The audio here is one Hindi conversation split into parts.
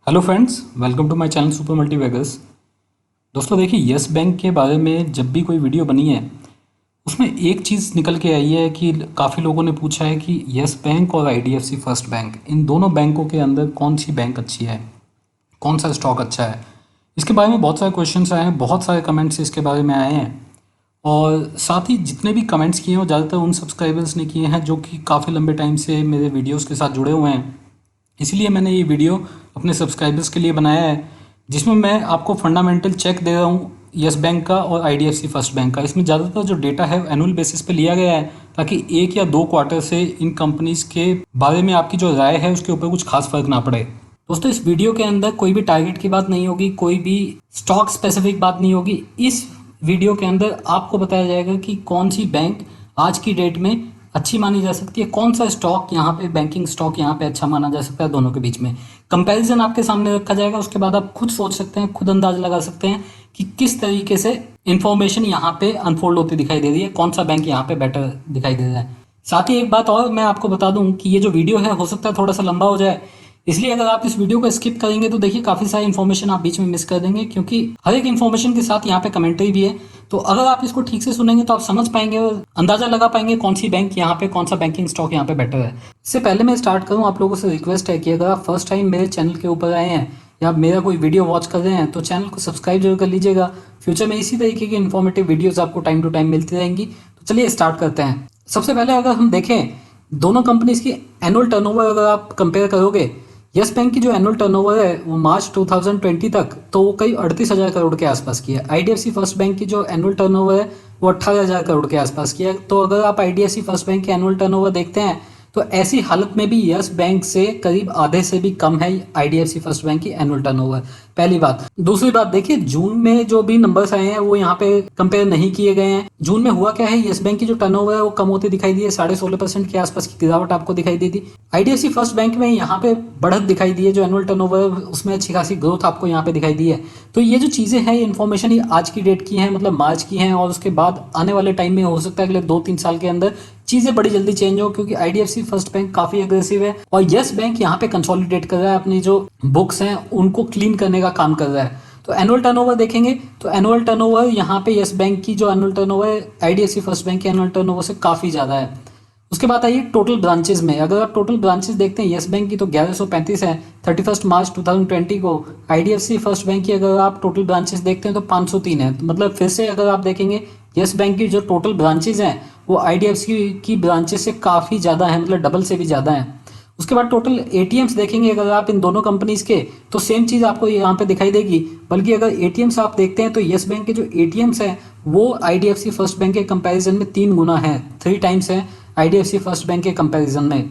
Hello friends, welcome to my channel super multi Vegas. दोस्तों देखिए, यस बैंक के बारे में जब भी कोई वीडियो बनी है उसमें एक चीज़ निकल के आई है कि काफ़ी लोगों ने पूछा है कि यस बैंक और आईडीएफसी फर्स्ट बैंक, इन दोनों बैंकों के अंदर कौन सी बैंक अच्छी है, कौन सा स्टॉक अच्छा है। इसके बारे में बहुत सारे क्वेश्चंस आए हैं, बहुत सारे कमेंट्स इसके बारे में आए हैं। और साथ ही जितने भी कमेंट्स किए हैं वो ज़्यादातर उन सब्सक्राइबर्स ने किए हैं जो कि काफ़ी लंबे टाइम से मेरे वीडियोज़ के साथ जुड़े हुए हैं। इसलिए मैंने ये वीडियो अपने सब्सक्राइबर्स के लिए बनाया है, जिसमें मैं आपको फंडामेंटल चेक दे रहा हूँ यस बैंक का और आईडीएफसी फर्स्ट बैंक का। इसमें ज़्यादातर जो डेटा है एनुअल बेसिस पे लिया गया है, ताकि एक या दो क्वार्टर से इन कंपनीज़ के बारे में आपकी जो राय है उसके ऊपर कुछ खास फर्क ना पड़े। दोस्तों, इस वीडियो के अंदर कोई भी टारगेट की बात नहीं होगी, कोई भी स्टॉक स्पेसिफिक बात नहीं होगी। इस वीडियो के अंदर आपको बताया जाएगा कि कौन सी बैंक आज की डेट में अच्छी मानी जा सकती है, कौन सा स्टॉक यहाँ पे, बैंकिंग स्टॉक यहाँ पे अच्छा माना जा सकता है। दोनों के बीच में कंपैरिजन आपके सामने रखा जाएगा। उसके बाद आप खुद सोच सकते हैं, खुद अंदाज लगा सकते हैं कि किस तरीके से इंफॉर्मेशन यहाँ पे अनफोल्ड होती दिखाई दे रही है, कौन सा बैंक यहाँ पे बेटर दिखाई दे रहा है। साथ ही एक बात और मैं आपको बता दूं कि ये जो वीडियो है हो सकता है थोड़ा सा लंबा हो जाए, इसलिए अगर आप इस वीडियो को स्किप करेंगे तो देखिए काफ़ी सारी इन्फॉर्मेशन आप बीच में मिस कर देंगे, क्योंकि हर एक इन्फॉर्मेशन के साथ यहाँ पे कमेंट्री भी है। तो अगर आप इसको ठीक से सुनेंगे तो आप समझ पाएंगे और अंदाजा लगा पाएंगे कौन सी बैंक यहाँ पे, कौन सा बैंकिंग स्टॉक यहाँ पे बेटर है। इससे पहले मैं स्टार्ट करूँ, आप लोगों से रिक्वेस्ट है कि अगर आप फर्स्ट टाइम मेरे चैनल के ऊपर आए हैं या मेरा कोई वीडियो वॉच कर रहे हैं तो चैनल को सब्सक्राइब जरूर कर लीजिएगा। फ्यूचर में इसी तरीके की इन्फॉर्मेटिव वीडियोज़ आपको टाइम टू टाइम मिलती रहेंगी। तो चलिए स्टार्ट करते हैं। सबसे पहले अगर हम देखें दोनों कंपनीज की एनुअल टर्नओवर अगर आप कंपेयर करोगे, यस बैंक की जो एनुअल टर्नओवर है वो मार्च 2020 तक तो वो कई 38,000 करोड़ के आसपास की है। आईडीएफसी फर्स्ट बैंक की जो एनुअल टर्नओवर है वो 18,000 करोड़ के आसपास की है। तो अगर आप आईडीएफसी फर्स्ट बैंक के एनुअल टर्नओवर देखते हैं तो ऐसी हालत में भी यस बैंक से करीब आधे से भी कम है आईडीएफसी फर्स्ट बैंक की एनुअल टर्नओवर। पहली बात। दूसरी बात, देखिए जून में जो भी नंबर्स आए हैं वो यहाँ पे कंपेयर नहीं किए गए हैं। जून में हुआ क्या है, यस बैंक की जो टर्नओवर है वो कम होती दिखाई दी है, 16.5% के आसपास की गिरावट आपको दिखाई दी थी। आईडीएफसी फर्स्ट बैंक में यहाँ पे बढ़त दिखाई दी है, जो एनुअल टर्नओवर है उसमें अच्छी खासी ग्रोथ आपको यहाँ पे दिखाई दी है। तो ये जो चीजें हैं, इन्फॉर्मेशन ये आज की डेट की है, मतलब मार्च की है, और उसके बाद आने वाले टाइम में हो सकता है अगले 2-3 साल के अंदर चीजें बड़ी जल्दी चेंज हो, क्योंकि आईडीएफसी फर्स्ट बैंक काफी एग्रेसिव है और यस बैंक यहाँ पे कंसोलिडेट कर रहा है, अपनी जो बुक्स हैं उनको क्लीन करने का काम कर रहा है। तो एनुअल टर्नओवर देखेंगे तो एनुअल टर्नओवर यहाँ पे यस बैंक की जो एनुअल टर्नओवर है आईडीएफसी फर्स्ट बैंक के एनुअल टर्नओवर से काफी ज्यादा है। उसके बाद आइए टोटल ब्रांचेस में, अगर आप टोटल ब्रांचेस देखते हैं यस बैंक की तो 1135 है 31 मार्च 2020 को। आईडीएफसी फर्स्ट बैंक की अगर आप टोटल ब्रांचेस देखते हैं तो 503 है। तो मतलब फिर से अगर आप देखेंगे यस बैंक की जो टोटल ब्रांचेस हैं वो आईडीएफसी की ब्रांचेस से काफ़ी ज़्यादा है, मतलब डबल से भी ज़्यादा है। उसके बाद टोटल एटीएम्स देखेंगे अगर आप इन दोनों कंपनीज के तो सेम चीज़ आपको यहाँ पे दिखाई देगी, बल्कि अगर एटीएम्स आप देखते हैं तो यस बैंक के जो एटीएम्स हैं वो आईडीएफसी फर्स्ट बैंक के कंपैरिजन में 3 गुना है, 3 टाइम्स है आईडीएफसी फर्स्ट बैंक के कंपैरिजन में।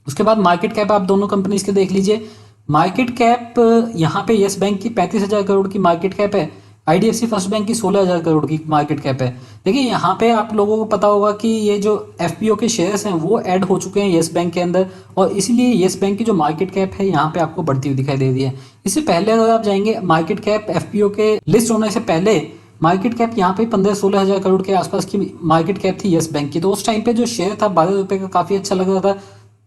उसके बाद मार्केट कैप आप दोनों कंपनीज के देख लीजिए। मार्केट कैप यहाँ पे यस बैंक की 35,000 करोड़ की मार्केट कैप है, आईडीएफसी फर्स्ट बैंक की 16,000 करोड़ की मार्केट कैप है। देखिए यहाँ पे आप लोगों को पता होगा कि ये जो एफपीओ के शेयर्स हैं वो ऐड हो चुके हैं यस बैंक के अंदर, और इसीलिए यस बैंक की जो मार्केट कैप है यहाँ पे आपको बढ़ती हुई दिखाई दे रही है। इससे पहले अगर आप जाएंगे मार्केट कैप एफपीओ के लिस्ट होने से पहले मार्केट कैप यहाँ पे 15-16 हज़ार करोड़ के आसपास की मार्केट कैप थी यस बैंक की। तो उस टाइम पे जो शेयर था 12 रुपये का, काफ़ी अच्छा लग रहा था।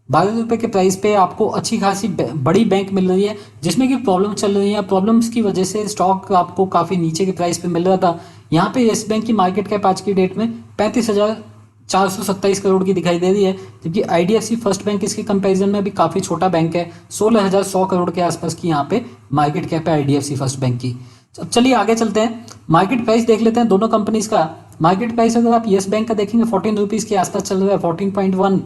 12 रुपये के प्राइस पे आपको अच्छी खासी बड़ी बैंक मिल रही है, जिसमें कि प्रॉब्लम चल रही है, प्रॉब्लम्स की वजह से स्टॉक आपको काफ़ी नीचे के प्राइस पे मिल रहा था। यहाँ पे यस बैंक की मार्केट कैप आज की डेट में 35,427 करोड़ की दिखाई दे रही है, जबकि आईडीएफसी फर्स्ट बैंक इसके कंपैरिजन में भी काफ़ी छोटा बैंक है, 16,100 करोड़ के आसपास की यहाँ पे मार्केट कैप है आईडीएफसी फर्स्ट बैंक की। अब चलिए आगे चलते हैं, मार्केट प्राइस देख लेते हैं दोनों कंपनीज का। मार्केट प्राइस अगर आप यस बैंक का देखेंगे 14 रुपीज़ के आसपास चल रहा है, 14.1।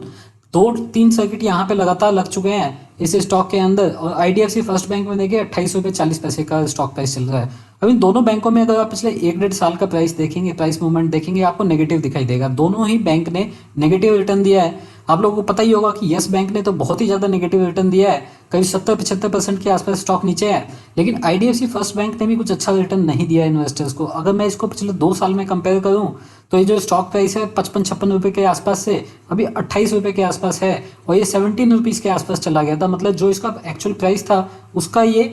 2-3 सर्किट यहाँ पे लगातार लग चुके हैं इस स्टॉक के अंदर, और आईडीएफसी फर्स्ट बैंक में देखिए 28.40 रुपये का स्टॉक प्राइस चल रहा है। अब इन दोनों बैंकों में अगर आप पिछले 1-1.5 साल का प्राइस देखेंगे, प्राइस मूवमेंट देखेंगे, आपको नेगेटिव दिखाई देगा। दोनों ही बैंक ने नेगेटिव रिटर्न दिया है। आप लोगों को पता ही होगा कि यस बैंक ने तो बहुत ही ज़्यादा नेगेटिव रिटर्न दिया है, करीब 70-75% के आसपास स्टॉक नीचे है। लेकिन आईडीएफसी फर्स्ट बैंक ने भी कुछ अच्छा रिटर्न नहीं दिया इन्वेस्टर्स को। अगर मैं इसको पिछले 2 साल में कंपेयर करूं तो ये जो स्टॉक प्राइस है 55-56 रुपये के आसपास से अभी 28 रुपये के आसपास है, और ये 17 रुपीज़ के आसपास चला गया था। मतलब जो इसका एक्चुअल प्राइस था उसका ये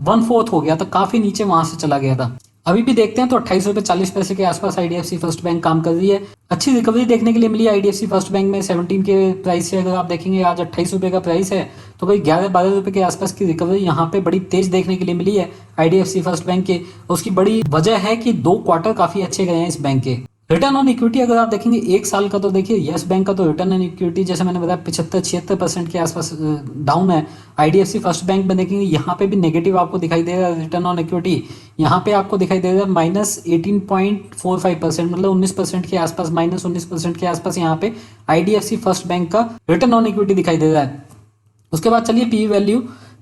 1/4 हो गया था, काफ़ी नीचे वहाँ से चला गया था। अभी भी देखते हैं तो 28 रुपये 40 पैसे के आसपास आईडीएफसी फर्स्ट बैंक काम कर रही है। अच्छी रिकवरी देखने के लिए मिली आईडीएफसी फर्स्ट बैंक में 17 के प्राइस से। अगर आप देखेंगे आज 28 रुपये का प्राइस है, तो कोई 11-12 रुपये के आसपास की रिकवरी यहाँ पे बड़ी तेज देखने के लिए मिली है आईडीएफसी फर्स्ट बैंक के। उसकी बड़ी वजह है कि 2 क्वार्टर काफी अच्छे गए हैं इस बैंक के। रिटर्न ऑन इक्विटी अगर आप देखेंगे एक साल का, तो देखिए यस बैंक का तो रिटर्न ऑन इक्विटी जैसे मैंने बताया 75-76% के आसपास डाउन है। आईडीएफसी फर्स्ट बैंक में देखेंगे यहाँ पे भी नेगेटिव आपको दिखाई दे रहा है रिटर्न ऑन इक्विटी। यहाँ पे आपको दिखाई दे रहा है -18.45%, मतलब 19% के आसपास, -19% के आसपास यहाँ पे आईडीएफसी फर्स्ट बैंक का रिटर्न ऑन इक्विटी दिखाई दे रहा है। उसके बाद चलिए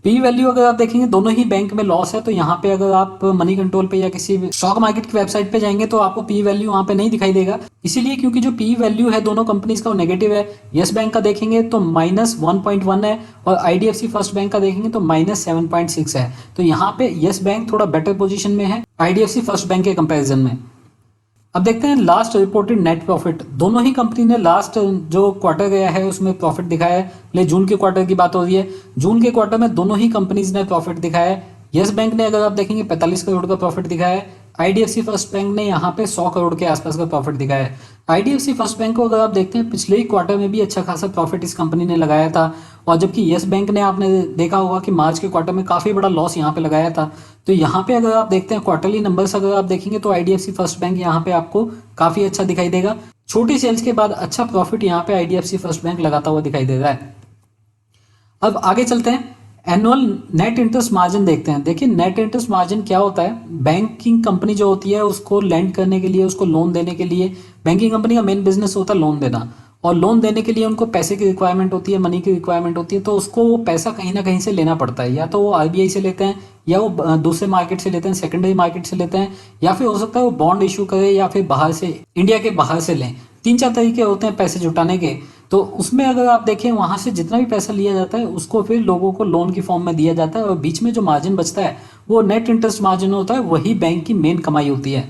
पी वैल्यू अगर आप देखेंगे दोनों ही बैंक में लॉस है। तो यहाँ पे अगर आप मनी कंट्रोल पे या किसी स्टॉक मार्केट की वेबसाइट पे जाएंगे तो आपको पी वैल्यू वहाँ पे नहीं दिखाई देगा, इसीलिए क्योंकि जो पी वैल्यू है दोनों कंपनीज का वो नेगेटिव है। यस बैंक का देखेंगे तो -1.1 है और आईडीएफसी फर्स्ट बैंक का देखेंगे तो -7.6 है। तो यहाँ पे यस बैंक थोड़ा बेटर पोजिशन में है आईडीएफसी फर्स्ट बैंक के कंपेरिजन में। अब देखते हैं लास्ट रिपोर्टेड नेट प्रॉफिट। दोनों ही कंपनी ने लास्ट जो क्वार्टर गया है उसमें प्रॉफिट दिखाया है। ले जून के क्वार्टर की बात हो रही है, जून के क्वार्टर में दोनों ही कंपनीज ने प्रॉफिट दिखाया है। यस बैंक ने अगर आप देखेंगे 45 करोड़ का प्रॉफिट दिखाया है। आईडीएफसी फर्स्ट बैंक ने यहाँ पे 100 करोड़ के आसपास का प्रॉफिट दिखाया है। आईडीएफसी फर्स्ट बैंक को अगर आप देखते हैं पिछले ही क्वार्टर में भी अच्छा खासा प्रॉफिट इस कंपनी ने लगाया था, और जबकि यस बैंक ने आपने देखा होगा कि मार्च के क्वार्टर में काफ़ी बड़ा लॉस यहाँ पे लगाया था। तो यहाँ पे अगर आप देखते हैं क्वार्टरली नंबर्स अगर आप देखेंगे तो आईडीएफसी फर्स्ट बैंक यहाँ पे आपको काफ़ी अच्छा दिखाई देगा। छोटी सेल्स के बाद अच्छा प्रॉफिट यहाँ पे आईडीएफसी फर्स्ट बैंक लगाता हुआ दिखाई दे रहा है। अब आगे चलते हैं, एनुअल नेट इंटरेस्ट मार्जिन देखते हैं। देखिए नेट इंटरेस्ट मार्जिन क्या होता है, बैंकिंग कंपनी जो होती है उसको लैंड करने के लिए, उसको लोन देने के लिए, बैंकिंग कंपनी का मेन बिजनेस होता है लोन देना, और लोन देने के लिए उनको पैसे की रिक्वायरमेंट होती है, मनी की रिक्वायरमेंट होती है। तो उसको वो पैसा कहीं ना कहीं से लेना पड़ता है, या तो वो आरबीआई से लेते हैं, या वो दूसरे मार्केट से लेते हैं, सेकेंडरी मार्केट से लेते हैं, या फिर हो सकता है वो बॉन्ड इशू करे, या फिर बाहर से, इंडिया के बाहर से लें। 3-4 तरीके होते हैं पैसे जुटाने के। तो उसमें अगर आप देखें वहाँ से जितना भी पैसा लिया जाता है उसको फिर लोगों को लोन की फॉर्म में दिया जाता है, और बीच में जो मार्जिन बचता है वो नेट इंटरेस्ट मार्जिन होता है, वही बैंक की मेन कमाई होती है।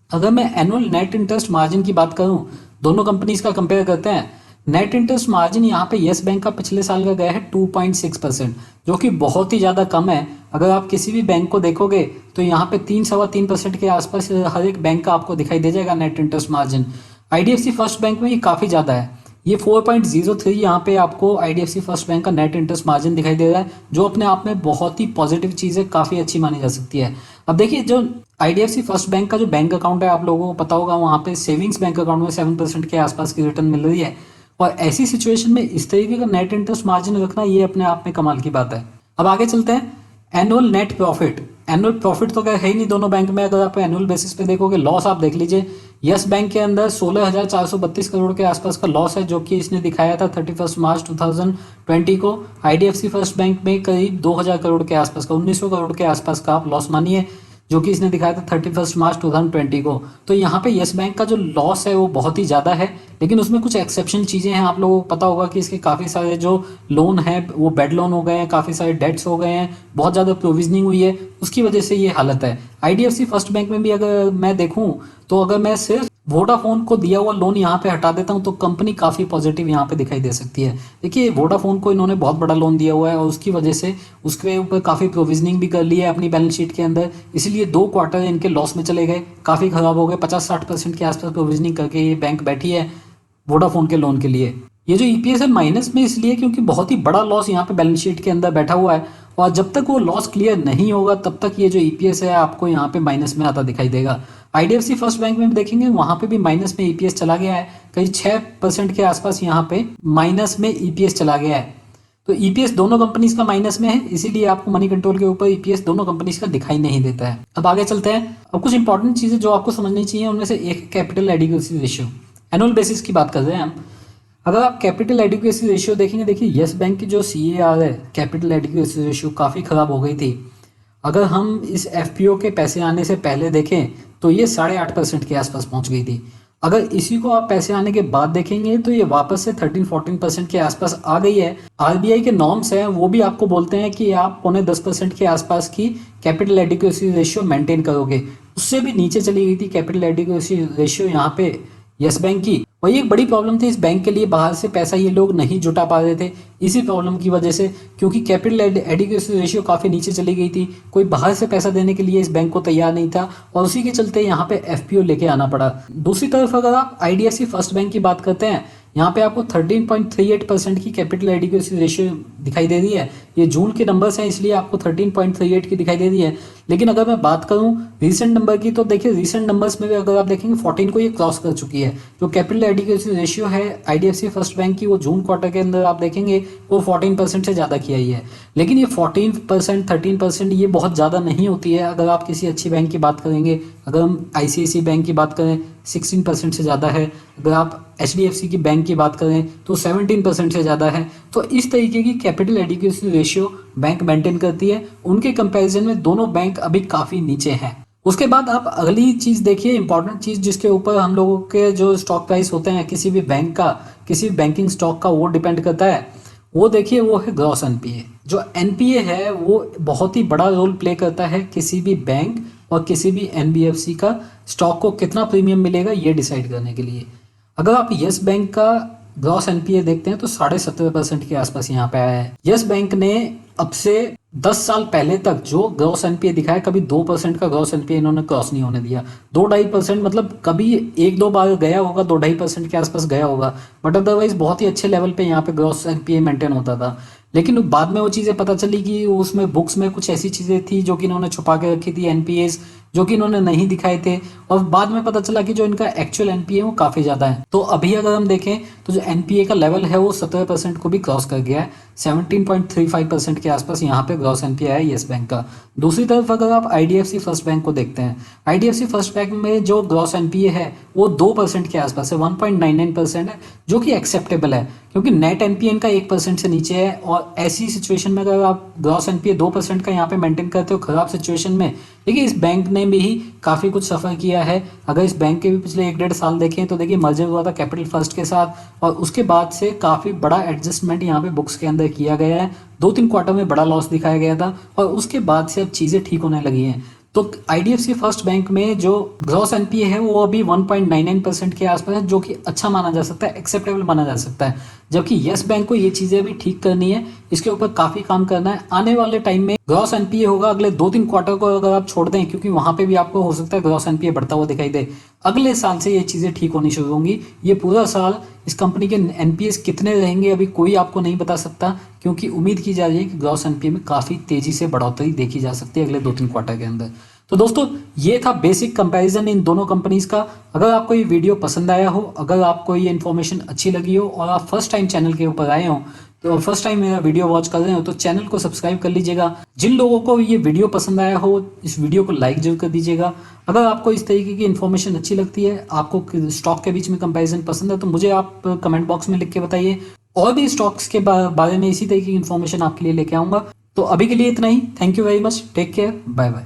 अगर मैं एनुअल नेट इंटरेस्ट मार्जिन की बात करूं, दोनों कंपनीज का कंपेयर करते हैं, नेट इंटरेस्ट मार्जिन यहाँ पे येस बैंक का पिछले साल का गया है 2.6%, जो कि बहुत ही ज़्यादा कम है। अगर आप किसी भी बैंक को देखोगे तो यहाँ पे 3-3.25% के आसपास हर एक बैंक का आपको दिखाई दे जाएगा net interest margin. IDFC first bank में ये काफ़ी ज़्यादा है, ये 4.03 यहाँ पे आपको आईडीएफसी फर्स्ट बैंक का नेट इंटरेस्ट मार्जिन दिखाई दे रहा है, जो अपने आप में बहुत ही पॉजिटिव चीज़ है, काफ़ी अच्छी मानी जा सकती है। अब देखिए जो आईडीएफसी फर्स्ट बैंक का जो बैंक अकाउंट है, आप लोगों को पता होगा वहाँ पे सेविंग्स बैंक अकाउंट में 7% के आसपास की रिटर्न मिल रही है, और ऐसी सिचुएशन में इस तरीके का नेट इंटरेस्ट मार्जिन रखना ये अपने आप में कमाल की बात है। अब आगे चलते हैं, annual net profit. Annual profit तो क्या है ही नहीं दोनों बैंक में। अगर आप एनुअल बेसिस पे देखोगे, लॉस आप देख लीजिए, यस बैंक के अंदर 16,432 करोड़ के आसपास का लॉस है, जो कि इसने दिखाया था 31 मार्च 2020 को। आईडीएफसी फर्स्ट बैंक में करीब 2,000 करोड़ के आसपास का, 1,900 करोड़ के आसपास का आप लॉस मानिए, जो कि इसने दिखाया था 31 मार्च 2020 को। तो यहाँ पे यस बैंक का जो लॉस है वो बहुत ही ज़्यादा है, लेकिन उसमें कुछ एक्सेप्शनल चीज़ें हैं। आप लोगों को पता होगा कि इसके काफ़ी सारे जो लोन है वो बेड लोन हो गए हैं, काफ़ी सारे डेट्स हो गए हैं, बहुत ज़्यादा प्रोविजनिंग हुई है, उसकी वजह से ये हालत है। आईडीएफसी फर्स्ट बैंक में भी अगर मैं देखूँ तो अगर मैं सिर्फ वोडाफोन को दिया हुआ लोन यहाँ पे हटा देता हूँ तो कंपनी काफ़ी पॉजिटिव यहाँ पे दिखाई दे सकती है। देखिए वोडाफोन को इन्होंने बहुत बड़ा लोन दिया हुआ है, और उसकी वजह से उसके ऊपर काफ़ी प्रोविजनिंग भी कर ली है अपनी बैलेंस शीट के अंदर, इसलिए 2 क्वार्टर इनके लॉस में चले गए, काफ़ी ख़राब हो गए। 50-60% के आसपास प्रोविजनिंग करके ये बैंक बैठी है वोडाफोन के लोन के लिए। ये जो ईपीएस है माइनस में इसलिए क्योंकि बहुत ही बड़ा लॉस यहाँ पे बैलेंस शीट के अंदर बैठा हुआ है, और जब तक वो लॉस क्लियर नहीं होगा तब तक ये जो ईपीएस है आपको यहाँ पे माइनस में आता दिखाई देगा। आईडीएफसी फर्स्ट बैंक में भी देखेंगे वहाँ पे भी माइनस में ईपीएस चला गया है, कहीं 6% के आसपास यहाँ पे माइनस में ईपीएस चला गया है। तो ईपीएस दोनों कंपनीज का माइनस में है, इसीलिए आपको मनी कंट्रोल के ऊपर ईपीएस दोनों कंपनीज का दिखाई नहीं देता है। अब आगे चलते हैं, अब कुछ इंपॉर्टेंट चीज़ें जो आपको समझनी चाहिए उनमें से एक capital adequacy ratio. Annual basis की बात कर रहे हैं हम। अगर आप कैपिटल एडिक्वेसी रेशियो देखेंगे, देखिए येस बैंक की जो CAR है, कैपिटल एडिक्वेसी रेशियो, काफ़ी ख़राब हो गई थी। अगर हम इस FPO के पैसे आने से पहले देखें तो ये 8.5% के आसपास पहुंच गई थी। अगर इसी को आप पैसे आने के बाद देखेंगे तो ये वापस से 13-14% के आसपास आ गई है। आरबीआई के नॉर्म्स हैं वो भी आपको बोलते हैं कि आप 9.5% के आसपास की कैपिटल एडिक्वेसी रेशियो मेंटेन करोगे, उससे भी नीचे चली गई थी कैपिटल एडिक्वेसी रेशियो यहाँ पे येस बैंक की, और ये एक बड़ी प्रॉब्लम थी इस बैंक के लिए, बाहर से पैसा ये लोग नहीं जुटा पा रहे थे इसी प्रॉब्लम की वजह से, क्योंकि कैपिटल एडिक्वेसी रेशियो काफ़ी नीचे चली गई थी, कोई बाहर से पैसा देने के लिए इस बैंक को तैयार नहीं था और उसी के चलते यहाँ पे एफपीओ लेके आना पड़ा। दूसरी तरफ अगर आप आईडीएफसी फर्स्ट बैंक की बात करते हैं, यहाँ पे आपको 13.38% की कैपिटल एडिक्वेसी रेशियो दिखाई दे रही है। ये जून के नंबर्स हैं इसलिए आपको 13.38 की दिखाई दे रही है। लेकिन अगर मैं बात करूँ रीसेंट नंबर की, तो देखिए रीसेंट नंबर्स में भी अगर आप देखेंगे 14 को ये क्रॉस कर चुकी है। जो कैपिटल एडिक्वेसी रेशियो है आईडीएफसी फर्स्ट बैंक की, वो जून क्वार्टर के अंदर आप देखेंगे वो 14% से ज़्यादा की आई है। लेकिन ये 14% 13% ये बहुत ज़्यादा नहीं होती है। अगर आप किसी अच्छी बैंक की बात करेंगे, अगर हम आईसीआईसी बैंक की बात करें 16% से ज़्यादा है, अगर आप एचडीएफसी की बैंक की बात करें तो 17% से ज़्यादा है। तो इस तरीके की capital adequacy ratio bank maintain करती है। उनके कंपैरिजन में दोनों बैंक अभी काफ़ी नीचे हैं। उसके बाद आप अगली चीज़ देखिए, इंपॉर्टेंट चीज़ जिसके ऊपर हम लोगों के जो स्टॉक प्राइस होते हैं किसी भी बैंक का, किसी भी बैंकिंग स्टॉक का, वो डिपेंड करता है। वो देखिए वो है ग्रॉस एनपीए। जो एनपीए है वो बहुत ही बड़ा रोल प्ले करता है किसी भी बैंक और किसी भी एनबीएफसी का स्टॉक को कितना प्रीमियम मिलेगा ये डिसाइड करने के लिए। अगर आप यस बैंक का ग्रॉस एनपीए देखते हैं तो 17.5% के आसपास यहाँ पे आया है। यस बैंक ने अब से 10 साल पहले तक जो ग्रॉस एनपीए दिखाया, कभी 2% का ग्रॉस एनपीए इन्होंने क्रॉस नहीं होने दिया। 2-2.5% मतलब कभी 1-2 बार गया होगा, 2-2.5% के आसपास गया होगा, बट अदरवाइज बहुत ही अच्छे लेवल पे यहाँ पे ग्रॉस एनपीए मेंटेन होता था। लेकिन बाद में वो चीज़ें पता चली कि उसमें बुक्स में कुछ ऐसी चीज़ें थी जो कि इन्होंने छुपा के रखी थी, एनपीएस जो कि इन्होंने नहीं दिखाए थे, और बाद में पता चला कि जो इनका एक्चुअल एनपीए वो काफ़ी ज़्यादा है। तो अभी अगर हम देखें तो जो एनपीए का लेवल है वो 17% को भी क्रॉस कर गया है। 17.35% के आसपास यहाँ पे ग्रॉस एनपीए है येस बैंक का। दूसरी तरफ अगर आप आईडीएफसी फर्स्ट बैंक को देखते हैं, आईडीएफसी फर्स्ट बैंक में जो ग्रॉस एनपीए है वो 2% के आसपास है, 1.99% है, जो कि एक्सेप्टेबल है क्योंकि नेट एनपीए इनका 1% से नीचे है। और ऐसी सिचुएशन में अगर आप ग्रॉस एनपीए 2% का यहाँ पे मेंटेन करते हो खराब सिचुएशन में, देखिए इस बैंक ने भी काफ़ी कुछ सफ़र किया है। अगर इस बैंक के भी पिछले 1-1.5 साल देखें तो देखिए मर्जर हुआ था कैपिटल फर्स्ट के साथ, और उसके बाद से काफ़ी बड़ा एडजस्टमेंट यहाँ पे बुक्स के अंदर किया गया है। 2-3 क्वार्टर में बड़ा लॉस दिखाया गया था और उसके बाद से अब चीज़ें ठीक होने लगी हैं। तो आईडीएफसी फर्स्ट बैंक में जो ग्रॉस एनपीए है वो अभी 1.99% के आसपास है, जो कि अच्छा माना जा सकता है, एक्सेप्टेबल माना जा सकता है। जबकि येस बैंक को ये चीज़ें अभी ठीक करनी है, इसके ऊपर काफ़ी काम करना है। आने वाले टाइम में ग्रॉस एनपीए होगा अगले 2-3 क्वार्टर को अगर आप छोड़ दें, क्योंकि वहाँ पे भी आपको हो सकता है ग्रॉस एनपीए बढ़ता हुआ दिखाई दे, अगले साल से ये चीज़ें ठीक होनी शुरू होंगी। ये पूरा साल इस कंपनी के एनपीएस कितने रहेंगे अभी कोई आपको नहीं बता सकता, क्योंकि उम्मीद की जा रही है कि ग्रॉस एनपीए में काफ़ी तेज़ी से बढ़ोतरी देखी जा सकती है अगले 2-3 क्वार्टर के अंदर। तो दोस्तों ये था बेसिक कंपैरिजन इन दोनों कंपनीज का। अगर आपको ये वीडियो पसंद आया हो, अगर आपको ये इन्फॉर्मेशन अच्छी लगी हो और आप फर्स्ट टाइम चैनल के ऊपर आए हो, तो फर्स्ट टाइम मेरा वीडियो वॉच कर रहे हो तो चैनल को सब्सक्राइब कर लीजिएगा। जिन लोगों को ये वीडियो पसंद आया हो इस वीडियो को लाइक जरूर कर दीजिएगा। अगर आपको इस तरीके की इन्फॉर्मेशन अच्छी लगती है, आपको स्टॉक के बीच में कंपैरिजन पसंद है, तो मुझे आप कमेंट बॉक्स में लिख के बताइए। और भी स्टॉक्स के बारे में इसी तरीके की इन्फॉर्मेशन आपके लिए लेके आऊँगा। तो अभी के लिए इतना ही। Thank you very much, take care, bye bye.